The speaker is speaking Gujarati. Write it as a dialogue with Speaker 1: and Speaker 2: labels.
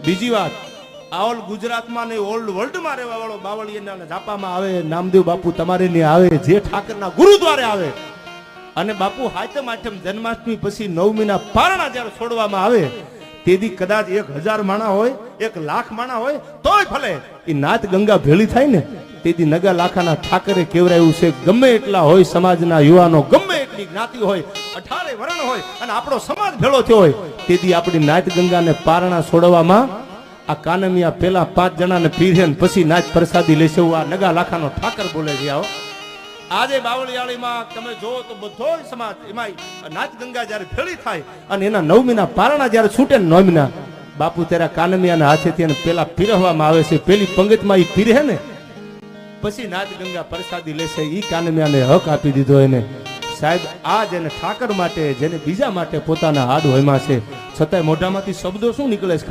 Speaker 1: બીજી વાત, આ ઓલ ગુજરાતમાં ને ઓલ્ડ વર્લ્ડમાં રહેવા વાળો બાવળિયાના ઝાપામાં આવે, નામદેવ બાપુ તમારે ને આવે, જે ઠાકરના ગુરુદ્વારે આવે, અને બાપુ હાતમ આઠમ જન્માષ્ટમી પછી નવમીના પારણા જ્યારે છોડવામાં આવે, તેથી કદાચ 1000 માણા હોય, 1,00,000 માણા હોય, તોય ભલે એ નાથ ગંગા ભેળી થાય ને, તેથી નગા લાખાના ઠાકરે કેવરાયું છે, ગમે એટલા હોય સમાજના યુવાનો, ગમે એટલી જ્ઞાતિ હોય, 18 વર્ણ હોય, અને આપણો સમાજ ભેળો થયો હોય, તેથી આપણી નાથ ગંગાને પારણા છોડવામાં આ કાનમિયા પેલા 5 જણાને પીરે ને પછી નાચ પ્રસાદી લેશે. આ નગા લાખાનો ઠાકર બોલે છે. આવો આજે બાવળિયાળીમાં તમે જો તો બધો સમાજ એમાં નાચ ગંગા જ્યારે ભેળી થાય અને એના નવમીના પારણા જ્યારે છૂટે ને નવમીના, બાપુ તેરા કાનમિયાના હાથેથી એને પેલા પીરવવામાં આવે છે. પેલી પંગતમાં એ પીરે ને પછી નાચ ગંગા પ્રસાદી લેશે. ઈ કાનમિયાને હક આપી દીધો એને. સાહેબ, આ જેને ઠાકર માટે, જેને બીજા માટે પોતાના હાડ હોયમાં છે, છતાંય મોઢામાંથી શબ્દો શું નીકળે છે?